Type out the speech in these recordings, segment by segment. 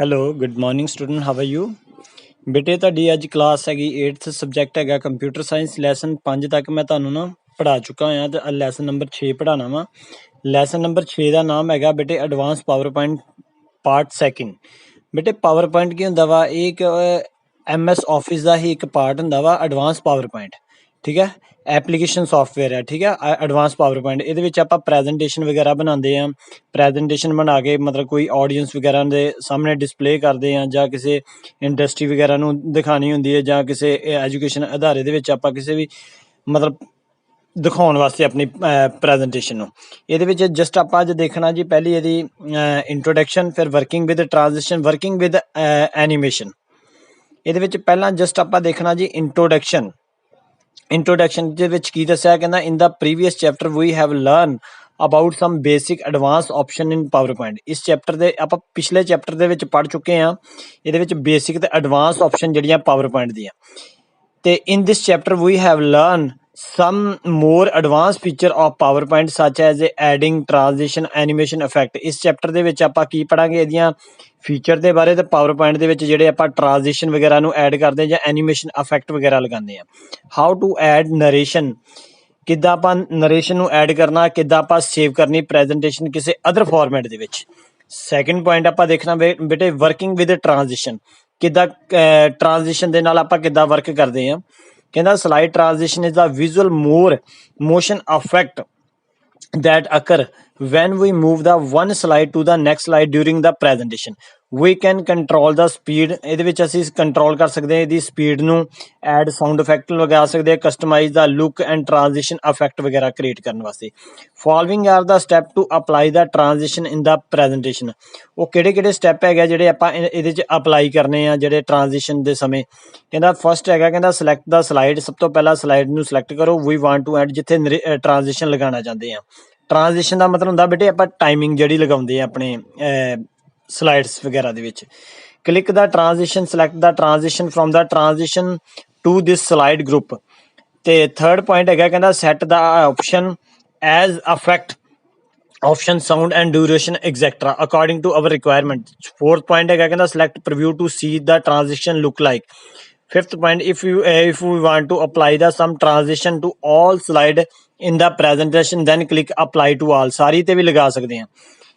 Hello good morning student how are you ਬੇਟੇ ਤੁਹਾਡੀ ਅੱਜ ਕਲਾਸ ਹੈਗੀ 8th ਸਬਜੈਕਟ ਹੈਗਾ ਕੰਪਿਊਟਰ ਸਾਇੰਸ ਲੈਸਨ 5 ਤੱਕ ਮੈਂ ਤੁਹਾਨੂੰ ਨਾ ਪੜ੍ਹਾ ਚੁੱਕਾ ਹੋਇਆ ਤੇ ਲੈਸਨ ਨੰਬਰ 6 ਪੜ੍ਹਾਉਣਾ ਵਾ। ਲੈਸਨ ਨੰਬਰ 6 ਦਾ ਨਾਮ ਹੈਗਾ ਬੇਟੇ advance power point part second. ਬੇਟੇ ਪਾਵਰ ਪੁਆਇੰਟ ਕੀ ਹੁੰਦਾ ਵਾ, ਇਹ ਇੱਕ MS ਆਫਿਸ ਦਾ ਹੀ ਇੱਕ ਪਾਰਟ ਹੁੰਦਾ ਵਾ ਐਡਵਾਂਸ ਪਾਵਰ ਪੁਆਇੰਟ, ਠੀਕ ਹੈ। ਐਪਲੀਕੇਸ਼ਨ ਸੌਫਟਵੇਅਰ ਹੈ, ਠੀਕ ਹੈ, ਐਡਵਾਂਸ ਪਾਵਰ ਪੁਆਇੰਟ। ਇਹਦੇ ਵਿੱਚ ਆਪਾਂ ਪ੍ਰੈਜੈਂਟੇਸ਼ਨ ਵਗੈਰਾ ਬਣਾਉਂਦੇ ਹਾਂ, ਪ੍ਰੈਜੈਂਟੇਸ਼ਨ ਬਣਾ ਕੇ ਮਤਲਬ ਕੋਈ ਆਡੀਅנס ਵਗੈਰਾ ਦੇ ਸਾਹਮਣੇ ਡਿਸਪਲੇ ਕਰਦੇ ਹਾਂ, ਜਾਂ ਕਿਸੇ ਇੰਡਸਟਰੀ ਵਗੈਰਾ ਨੂੰ ਦਿਖਾਉਣੀ ਹੁੰਦੀ ਹੈ, ਜਾਂ ਕਿਸੇ ਐਜੂਕੇਸ਼ਨ ਅਦਾਰੇ ਦੇ ਵਿੱਚ ਆਪਾਂ ਕਿਸੇ ਵੀ ਮਤਲਬ ਦਿਖਾਉਣ ਵਾਸਤੇ ਆਪਣੀ ਪ੍ਰੈਜੈਂਟੇਸ਼ਨ ਨੂੰ। ਇਹਦੇ ਵਿੱਚ ਜਸਟ ਆਪਾਂ ਅੱਜ ਦੇਖਣਾ ਜੀ, ਪਹਿਲੀ ਇਹਦੀ ਇੰਟਰੋਡਕਸ਼ਨ, ਫਿਰ working with transition, working with animation. ਇਹਦੇ ਵਿੱਚ ਪਹਿਲਾਂ ਜਸਟ ਆਪਾਂ ਦੇਖਣਾ ਜੀ ਇੰਟਰੋਡਕਸ਼ਨ। ਇੰਟਰੋਡਕਸ਼ਨ ਦੇ ਵਿੱਚ ਕੀ ਦੱਸਿਆ, ਕਹਿੰਦਾ in the previous chapter we have learn about some basic advance option in PowerPoint. ਇਸ ਚੈਪਟਰ ਦੇ ਆਪਾਂ ਪਿਛਲੇ ਚੈਪਟਰ ਦੇ ਵਿੱਚ ਪੜ੍ਹ ਚੁੱਕੇ ਹਾਂ, ਇਹਦੇ ਵਿੱਚ ਬੇਸਿਕ ਤੇ ਐਡਵਾਂਸ ਆਪਸ਼ਨ ਜਿਹੜੀਆਂ ਪਾਵਰ ਪੁਆਇੰਟ ਦੀਆਂ। ਤੇ in this chapter we have learn some more advanced feature of PowerPoint such as adding transition animation effect। ਇਸ ਚੈਪਟਰ ਦੇ ਵਿੱਚ ਆਪਾਂ ਕੀ ਪੜਾਂਗੇ, ਇਹਦੀਆਂ ਫੀਚਰ ਦੇ ਬਾਰੇ ਤੇ ਪਾਵਰ ਪੁਆਇੰਟ ਦੇ ਵਿੱਚ ਜਿਹੜੇ ਆਪਾਂ ਟ੍ਰਾਂਜੀਸ਼ਨ ਵਗੈਰਾ ਨੂੰ ਐਡ ਕਰਦੇ ਜਾਂ ਐਨੀਮੇਸ਼ਨ ਇਫੈਕਟ ਵਗੈਰਾ ਲਗਾਉਂਦੇ ਆ। ਹਾਊ ਟੂ ਐਡ ਨਰੇਸ਼ਨ, ਕਿੱਦਾਂ ਆਪਾਂ ਨਰੇਸ਼ਨ ਨੂੰ ਐਡ ਕਰਨਾ, ਕਿੱਦਾਂ ਆਪਾਂ ਸੇਵ ਕਰਨੀ ਪ੍ਰੈਜੈਂਟੇਸ਼ਨ ਕਿਸੇ ਅਦਰ ਫਾਰਮੈਟ ਦੇ ਵਿੱਚ। ਸੈਕਿੰਡ ਪੁਆਇੰਟ ਆਪਾਂ ਦੇਖਣਾ ਬੇਟੇ ਵਰਕਿੰਗ ਵਿਦ ਟ੍ਰਾਂਜੀਸ਼ਨ, ਕਿੱਦਾਂ ਟ੍ਰਾਂਜੀਸ਼ਨ ਦੇ ਨਾਲ ਆਪਾਂ ਕਿੱਦਾਂ ਵਰਕ ਕਰਦੇ ਹਾਂ। ਕਹਿੰਦਾ slide transition is the visual motion effect that occur when we move the one slide to the next slide during the presentation। we can control the speed। ਇਹਦੇ ਵਿੱਚ ਅਸੀਂ ਕੰਟਰੋਲ ਕਰ ਸਕਦੇ ਹਾਂ ਇਹਦੀ ਸਪੀਡ ਨੂੰ, ਐਡ ਸਾਊਂਡ ਇਫੈਕਟ ਲਗਾ ਸਕਦੇ ਹਾਂ, customise the look and transition effect ਵਗੈਰਾ ਕ੍ਰੀਏਟ ਕਰਨ ਵਾਸਤੇ। Following are the step to apply the transition in the presentation. ਉਹ ਕਿਹੜੇ ਕਿਹੜੇ ਸਟੈਪ ਹੈਗੇ ਜਿਹੜੇ ਆਪਾਂ ਇਹਦੇ 'ਚ ਅਪਲਾਈ ਕਰਨੇ ਆ ਜਿਹੜੇ ਟ੍ਰਾਂਜੀਸ਼ਨ ਦੇ ਸਮੇਂ। ਕਹਿੰਦਾ ਫਸਟ ਹੈਗਾ, ਕਹਿੰਦਾ ਸਿਲੈਕਟ ਦਾ ਸਲਾਈਡ। ਸਭ ਤੋਂ ਪਹਿਲਾਂ ਸਲਾਈਡ ਨੂੰ ਸਿਲੈਕਟ ਕਰੋ। ਵੀ ਵਾਂਟ ਟੂ ਐਡ, ਜਿੱਥੇ ਟ੍ਰਾਂਜੀਸ਼ਨ ਲਗਾਉਣਾ ਚਾਹੁੰਦੇ ਆ। ਟ੍ਰਾਂਜੀਸ਼ਨ ਦਾ ਮਤਲਬ ਹੁੰਦਾ ਬੇਟੇ ਆਪਾਂ ਟਾਈਮਿੰਗ ਜਿਹੜੀ ਲਗਾਉਂਦੇ ਆ ਆਪਣੇ ਸਲਾਈਡਸ ਵਗੈਰਾ ਦੇ ਵਿੱਚ। Click the transition, select the transition from the transition to this slide group. ਤੇ ਥਰਡ ਪੁਆਇੰਟ ਹੈਗਾ, ਕਹਿੰਦਾ set the option as effect option sound and duration etc according to our requirement। fourth point ਹੈਗਾ, ਕਹਿੰਦਾ select preview to see the transition look like। fifth point if we want to apply the some transition to all slide in the presentation then click apply to all। ਸਾਰੀ ਤੇ ਵੀ ਲਗਾ ਸਕਦੇ ਹਾਂ।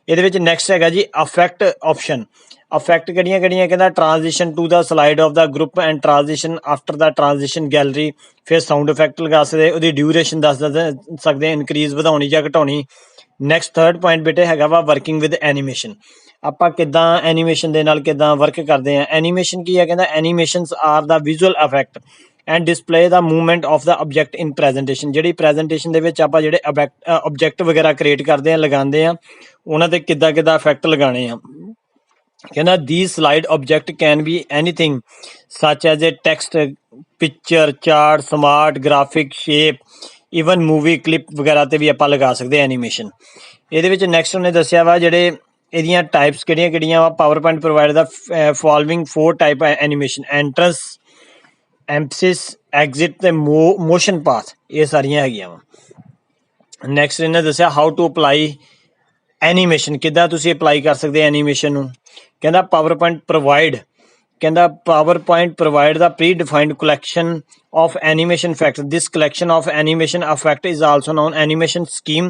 ਇਹਦੇ ਵਿੱਚ next ਹੈਗਾ ਜੀ ਅਫੈਕਟ ਆਪਸ਼ਨ। ਅਫੈਕਟ ਕਿਹੜੀਆਂ ਕਿਹੜੀਆਂ, ਕਹਿੰਦਾ transition to the slide of the group and transition after the transition gallery. ਫਿਰ ਸਾਊਂਡ ਇਫੈਕਟ ਲਗਾ ਸਕਦੇ, ਉਹਦੀ ਡਿਊਰੇਸ਼ਨ ਦੱਸ ਸਕਦੇ, ਇਨਕਰੀਜ਼ ਵਧਾਉਣੀ ਜਾਂ ਘਟਾਉਣੀ। ਨੈਕਸਟ ਥਰਡ ਪੁਆਇੰਟ ਬੇਟੇ ਹੈਗਾ ਵਾ ਵਰਕਿੰਗ ਵਿਦ ਐਨੀਮੇਸ਼ਨ। ਆਪਾਂ ਕਿੱਦਾਂ ਐਨੀਮੇਸ਼ਨ ਦੇ ਨਾਲ ਕਿੱਦਾਂ ਵਰਕ ਕਰਦੇ ਹਾਂ। ਐਨੀਮੇਸ਼ਨ ਕੀ ਹੈ, ਕਹਿੰਦਾ animations are the visual effect and display the movement of the object in presentation. ਜਿਹੜੀ ਪ੍ਰੈਜੈਂਟੇਸ਼ਨ ਦੇ ਵਿੱਚ ਆਪਾਂ ਜਿਹੜੇ ਆਬਜੈਕਟ ਵਗੈਰਾ ਕ੍ਰੀਏਟ ਕਰਦੇ ਹਾਂ, ਲਗਾਉਂਦੇ ਹਾਂ, ਉਹਨਾਂ ਤੇ ਕਿੱਦਾਂ ਕਿੱਦਾਂ ਇਫੈਕਟ ਲਗਾਉਣੇ ਆ। ਕਹਿੰਦਾ the slide object can be anything such as a text, picture, chart, smart, graphic, shape, even movie clip ਵਗੈਰਾ ਤੇ ਵੀ ਆਪਾਂ ਲਗਾ ਸਕਦੇ ਹਾਂ ਐਨੀਮੇਸ਼ਨ। ਇਹਦੇ ਵਿੱਚ ਨੈਕਸਟ ਉਹਨੇ ਦੱਸਿਆ ਵਾ ਜਿਹੜੇ ਇਹਦੀਆਂ ਟਾਈਪਸ ਕਿਹੜੀਆਂ ਕਿਹੜੀਆਂ ਵਾ। PowerPoint provide the following 4 type animation, entrance, emphasis, exit ਤੇ ਮੋਸ਼ਨ ਪਾਥ, ਇਹ ਸਾਰੀਆਂ ਹੈਗੀਆਂ ਵਾ। ਨੈਕਸਟ ਇਹਨੇ ਦੱਸਿਆ ਹਾਊ ਟੂ ਅਪਲਾਈ ਐਨੀਮੇਸ਼ਨ, ਕਿੱਦਾਂ ਤੁਸੀਂ ਅਪਲਾਈ ਕਰ ਸਕਦੇ ਐਨੀਮੇਸ਼ਨ ਨੂੰ। ਕਹਿੰਦਾ ਪਾਵਰ ਪੁਆਇੰਟ ਪ੍ਰੋਵਾਈਡ, ਕਹਿੰਦਾ power point provide the pre defined collection of animation effects। this collection of animation effect is also known animation scheme।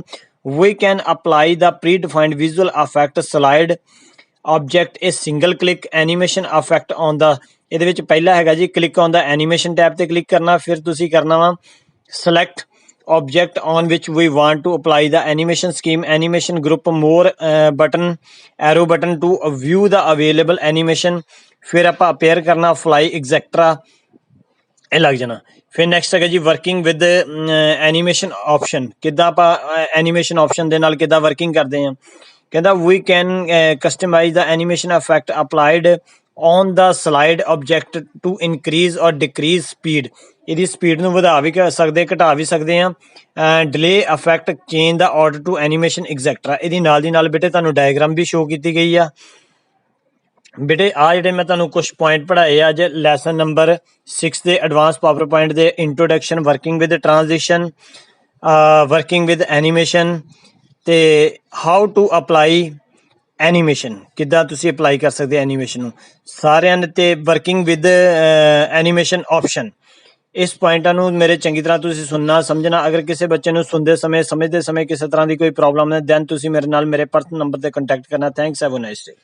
we can apply the predefined visual effect slide object a single click animation effect on the। ਇਹਦੇ ਵਿੱਚ ਪਹਿਲਾ ਹੈਗਾ ਜੀ click on the animation tab ਤੇ click ਕਰਨਾ, ਫਿਰ ਤੁਸੀਂ ਕਰਨਾ ਵਾ select object on which we want to apply the animation scheme, animation group, more button, arrow button to view the available animation। ਫਿਰ ਆਪਾਂ appear ਕਰਨਾ fly etc ਇਹ ਲੱਗ ਜਾਣਾ। ਫਿਰ ਨੈਕਸਟ ਹੈਗਾ ਜੀ ਵਰਕਿੰਗ ਵਿਦ ਐਨੀਮੇਸ਼ਨ ਆਪਸ਼ਨ, ਕਿੱਦਾਂ ਆਪਾਂ ਐਨੀਮੇਸ਼ਨ ਆਪਸ਼ਨ ਦੇ ਨਾਲ ਕਿੱਦਾਂ ਵਰਕਿੰਗ ਕਰਦੇ ਹਾਂ। ਕਹਿੰਦਾ we can customize the animation effect applied on the slide object to increase or decrease speed. ਇਹਦੀ ਸਪੀਡ ਨੂੰ ਵਧਾ ਵੀ ਸਕਦੇ, ਘਟਾ ਵੀ ਸਕਦੇ ਹਾਂ। Delay effect, change the order to animation etcetera. ਇਹਦੀ ਨਾਲ ਦੀ ਨਾਲ ਬੇਟੇ ਤੁਹਾਨੂੰ ਡਾਇਗਰਾਮ ਵੀ ਸ਼ੋ ਕੀਤੀ ਗਈ ਆ। ਬੇਟੇ ਆ ਜਿਹੜੇ ਮੈਂ ਤੁਹਾਨੂੰ ਕੁਛ ਪੁਆਇੰਟ ਪੜ੍ਹਾਏ ਆ ਅੱਜ ਲੈਸਨ ਨੰਬਰ 6 ਦੇ ਐਡਵਾਂਸ ਪਾਵਰ ਪੁਆਇੰਟ ਦੇ। Introduction, working with transition, working with animation, ਤੇ ਹਾਊ ਟੂ ਅਪਲਾਈ ਐਨੀਮੇਸ਼ਨ ਕਿੱਦਾਂ ਤੁਸੀਂ ਅਪਲਾਈ ਕਰ ਸਕਦੇ ਐਨੀਮੇਸ਼ਨ ਨੂੰ ਸਾਰਿਆਂ ਨੇ, ਤੇ ਵਰਕਿੰਗ ਵਿਦ ਐਨੀਮੇਸ਼ਨ ਆਪਸ਼ਨ। ਇਸ ਪੁਆਇੰਟਾਂ ਨੂੰ ਮੇਰੇ ਚੰਗੀ ਤਰ੍ਹਾਂ ਤੁਸੀਂ ਸੁਣਨਾ ਸਮਝਣਾ। ਅਗਰ ਕਿਸੇ ਬੱਚੇ ਨੂੰ ਸੁਣਦੇ ਸਮੇਂ ਸਮਝਦੇ ਸਮੇਂ ਕਿਸੇ ਤਰ੍ਹਾਂ ਦੀ ਕੋਈ ਪ੍ਰੋਬਲਮ ਹੈ ਦੈਨ ਤੁਸੀਂ ਮੇਰੇ ਨਾਲ ਮੇਰੇ ਪਰਸਨਲ ਨੰਬਰ ਤੇ ਕੰਟੈਕਟ ਕਰਨਾ। Thanks, have a nice day.